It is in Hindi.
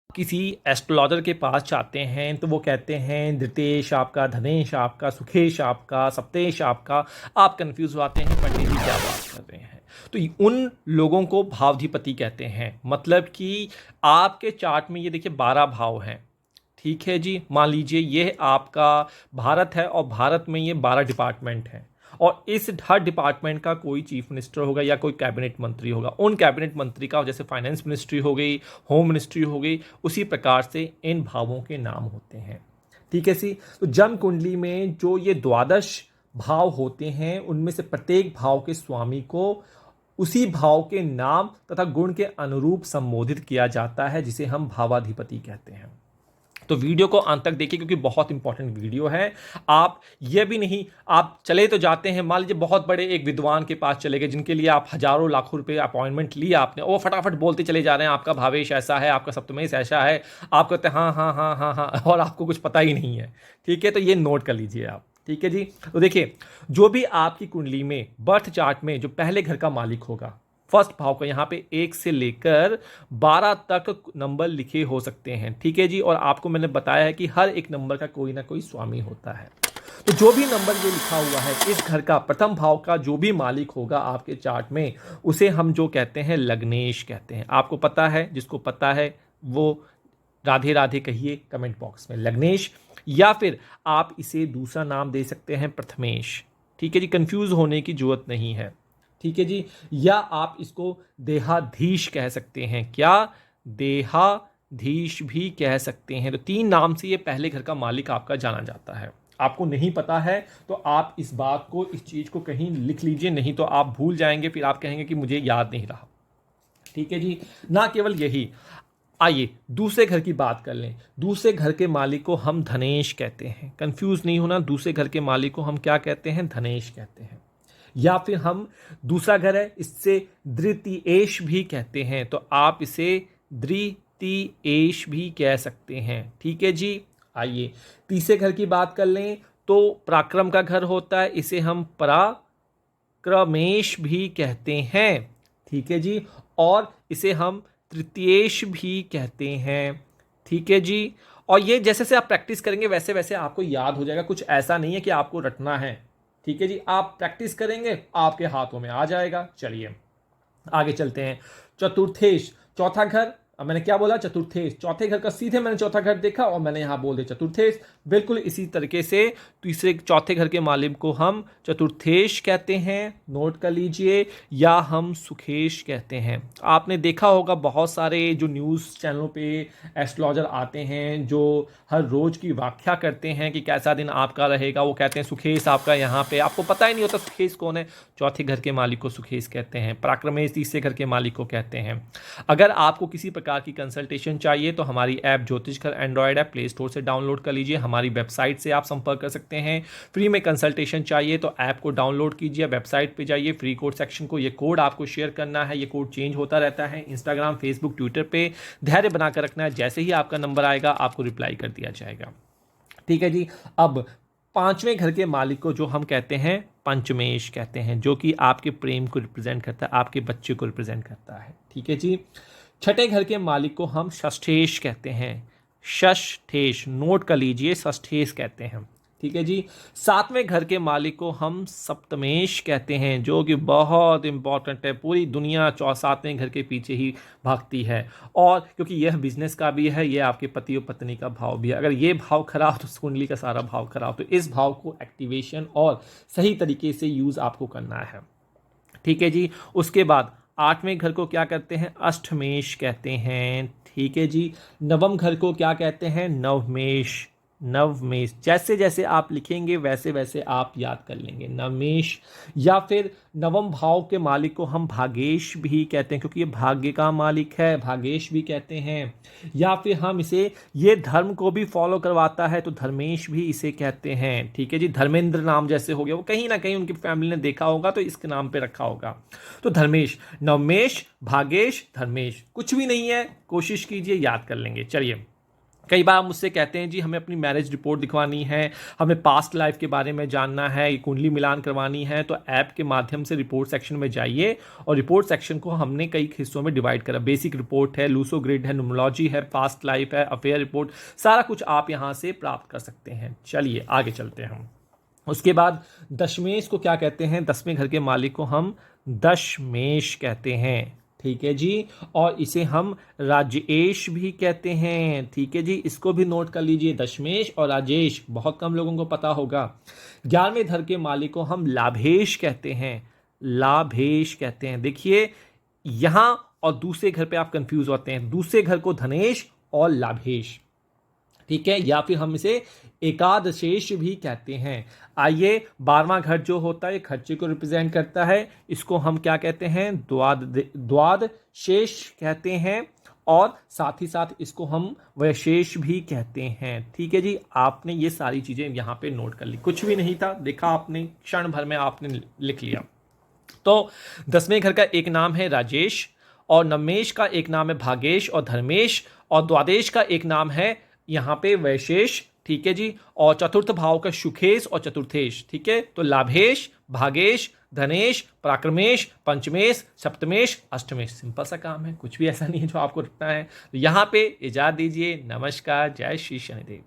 किसी एस्ट्रोलॉजर के पास जाते हैं तो वो कहते हैं धृतेश आपका, धनेश आपका, सुखेश आपका, सप्तेश आपका। आप कंफ्यूज हो आते हैं पंडित जी क्या बात कर रहे हैं। तो उन लोगों को भावाधिपति कहते हैं। मतलब कि आपके चार्ट में ये देखिए 12 भाव हैं। ठीक है जी, मान लीजिए ये आपका भारत है और भारत में ये 12 डिपार्टमेंट हैं और इस हर डिपार्टमेंट का कोई चीफ मिनिस्टर होगा या कोई कैबिनेट मंत्री होगा। उन कैबिनेट मंत्री का जैसे फाइनेंस मिनिस्ट्री हो गई, होम मिनिस्ट्री हो गई, उसी प्रकार से इन भावों के नाम होते हैं। ठीक है सी। तो जन्म कुंडली में जो ये द्वादश भाव होते हैं उनमें से प्रत्येक भाव के स्वामी को उसी भाव के नाम तथा गुण के अनुरूप संबोधित किया जाता है, जिसे हम भावाधिपति कहते हैं। तो वीडियो को अंत तक देखिए क्योंकि बहुत इंपॉर्टेंट वीडियो है। आप ये भी नहीं, आप चले तो जाते हैं, मान लीजिए बहुत बड़े एक विद्वान के पास चले गए जिनके लिए आप हजारों लाखों रुपए अपॉइंटमेंट लिया आपने, वो फटाफट बोलते चले जा रहे हैं आपका भावेश ऐसा है, आपका सप्तमेश ऐसा है। आप कहते हैं हाँ हाँ हाँ हाँ हाँ और आपको कुछ पता ही नहीं है। ठीक है, तो ये नोट कर लीजिए आप। ठीक है जी। तो देखिए जो भी आपकी कुंडली में बर्थ चार्ट में जो पहले घर का मालिक होगा, फर्स्ट भाव का, यहाँ पे 1 से लेकर 12 तक नंबर लिखे हो सकते हैं। ठीक है जी। और आपको मैंने बताया है कि हर एक नंबर का कोई ना कोई स्वामी होता है। तो जो भी नंबर ये लिखा हुआ है इस घर का प्रथम भाव का जो भी मालिक होगा आपके चार्ट में, उसे हम जो कहते हैं लग्नेश कहते हैं। आपको पता है, जिसको पता है वो राधे राधे कहिए कमेंट बॉक्स में, लग्नेश। या फिर आप इसे दूसरा नाम दे सकते हैं प्रथमेश। ठीक है जी, कंफ्यूज होने की जरूरत नहीं है। ठीक है जी। या आप इसको देहाधीश कह सकते हैं। क्या? देहाधीश भी कह सकते हैं। तो 3 नाम से ये पहले घर का मालिक आपका जाना जाता है। आपको नहीं पता है तो आप इस बात को, इस चीज को कहीं लिख लीजिए, नहीं तो आप भूल जाएंगे, फिर आप कहेंगे कि मुझे याद नहीं रहा। ठीक है जी। ना केवल यही, आइए दूसरे घर की बात कर लें। दूसरे घर के मालिक को हम धनेश कहते हैं। कंफ्यूज नहीं होना, दूसरे घर के मालिक को हम क्या कहते हैं? धनेश कहते हैं। या फिर हम दूसरा घर है इससे द्वितीयेश भी कहते हैं, तो आप इसे द्वितीयेश भी कह सकते हैं। ठीक है जी। आइए तीसरे घर की बात कर लें तो पराक्रम का घर होता है, इसे हम पराक्रमेश भी कहते हैं। ठीक है जी। और इसे हम तृतीयेश भी कहते हैं। ठीक है जी। और ये जैसे जैसे आप प्रैक्टिस करेंगे वैसे वैसे आपको याद हो जाएगा। कुछ ऐसा नहीं है कि आपको रटना है। ठीक है जी, आप प्रैक्टिस करेंगे आपके हाथों में आ जाएगा। चलिए आगे चलते हैं। चतुर्थेश, चौथा घर। अब मैंने क्या बोला? चतुर्थेश। चौथे घर का सीधे मैंने चौथा घर देखा और मैंने यहां बोल दिया चतुर्थेश। बिल्कुल इसी तरीके से तीसरे चौथे घर के मालिक को हम चतुर्थेश कहते हैं, नोट कर लीजिए, या हम सुखेश कहते हैं। आपने देखा होगा बहुत सारे जो न्यूज़ चैनलों पे एस्ट्रोलॉजर आते हैं जो हर रोज की व्याख्या करते हैं कि कैसा दिन आपका रहेगा। वो कहते हैं सुखेश आपका यहाँ पे, आपको पता ही नहीं होता सुखेश कौन है। चौथे घर के मालिक को सुखेश कहते हैं। पराक्रमेश तीसरे घर के मालिक को कहते हैं। अगर आपको किसी प्रकार की कंसल्टेशन चाहिए तो हमारी ऐप ज्योतिष घर एंड्रॉयड ऐप प्ले स्टोर से डाउनलोड कर लीजिए। हमारी वेबसाइट से आप संपर्क कर सकते हैं। फ्री में कंसल्टेशन चाहिए तो ऐप को डाउनलोड कीजिए, वेबसाइट पे जाइए, फ्री कोड सेक्शन को ये कोड आपको शेयर करना है। ये कोड चेंज होता रहता है। इंस्टाग्राम, फेसबुक, ट्विटर पे धैर्य बनाकर रखना है। जैसे ही आपका नंबर आएगा आपको रिप्लाई कर दिया जाएगा। ठीक है जी। अब पांचवें घर के मालिक को जो हम कहते हैं पंचमेश कहते हैं, जो कि आपके प्रेम को रिप्रेजेंट करता है, आपके बच्चे को रिप्रेजेंट करता है। ठीक है जी। छठे घर के मालिक को हम षष्ठेश कहते हैं। षष्ठेश, नोट कर लीजिए, षष्ठेश कहते हैं। ठीक है जी। सातवें घर के मालिक को हम सप्तमेश कहते हैं, जो कि बहुत इंपॉर्टेंट है। पूरी दुनिया सातवें घर के पीछे ही भागती है, और क्योंकि यह बिजनेस का भी है, यह आपके पति और पत्नी का भाव भी है। अगर ये भाव खराब तो कुंडली का सारा भाव खराब। तो इस भाव को एक्टिवेशन और सही तरीके से यूज आपको करना है। ठीक है जी। उसके बाद आठवें घर को क्या कहते हैं? अष्टमेश कहते हैं। ठीक है जी। नवम घर को क्या कहते हैं? नवमेश। नवमेश, जैसे जैसे आप लिखेंगे वैसे वैसे आप याद कर लेंगे, नवमेश। या फिर नवम भाव के मालिक को हम भागेश भी कहते हैं, क्योंकि ये भाग्य का मालिक है, भागेश भी कहते हैं। या फिर हम इसे, ये धर्म को भी फॉलो करवाता है तो धर्मेश भी इसे कहते हैं। ठीक है जी। धर्मेंद्र नाम जैसे हो गया, वो कहीं ना कहीं उनकी फैमिली ने देखा होगा तो इसके नाम पे रखा होगा। तो धर्मेश, नवमेश, भागेश, धर्मेश, कुछ भी नहीं है, कोशिश कीजिए याद कर लेंगे। चलिए कई बार मुझसे कहते हैं जी हमें अपनी मैरिज रिपोर्ट दिखवानी है, हमें पास्ट लाइफ के बारे में जानना है, कुंडली मिलान करवानी है, तो ऐप के माध्यम से रिपोर्ट सेक्शन में जाइए और रिपोर्ट सेक्शन को हमने कई हिस्सों में डिवाइड करा। बेसिक रिपोर्ट है, लूसो ग्रिड है, न्यूमरोलॉजी है, पास्ट लाइफ है, अफेयर रिपोर्ट, सारा कुछ आप यहाँ से प्राप्त कर सकते हैं। चलिए आगे चलते हैं हम। उसके बाद दशमेश को क्या कहते हैं? 10वें घर के मालिक को हम दशमेश कहते हैं, ठीक है जी। और इसे हम राजेश भी कहते हैं, ठीक है जी। इसको भी नोट कर लीजिए, दशमेश और राजेश बहुत कम लोगों को पता होगा। 11वें घर के मालिक को हम लाभेश कहते हैं, लाभेश कहते हैं। देखिए यहां और दूसरे घर पे आप कंफ्यूज होते हैं, दूसरे घर को धनेश और लाभेश, ठीक है, या फिर हम इसे एकादशेश भी कहते हैं। आइए 12वां घर जो होता है खर्चे को रिप्रेजेंट करता है, इसको हम क्या कहते हैं? द्वादशेष कहते हैं, और साथ ही साथ इसको हम वैशेष भी कहते हैं, ठीक है जी। आपने ये सारी चीजें यहां पे नोट कर ली, कुछ भी नहीं था, देखा आपने, क्षण भर में आपने लिख लिया। तो 10वें घर का एक नाम है राजेश, और नवमेश का एक नाम है भागेश और धर्मेश, और द्वादश का एक नाम है यहाँ पे वैशेष, ठीक है जी। और चतुर्थ भाव का सुखेश और चतुर्थेश, ठीक है। तो लाभेश, भागेश, धनेश, पराक्रमेश, पंचमेश, सप्तमेश, अष्टमेश। सिंपल सा काम है, कुछ भी ऐसा नहीं है जो आपको रखना है। तो यहाँ पे इजाजत दीजिए, नमस्कार, जय श्री शनिदेव।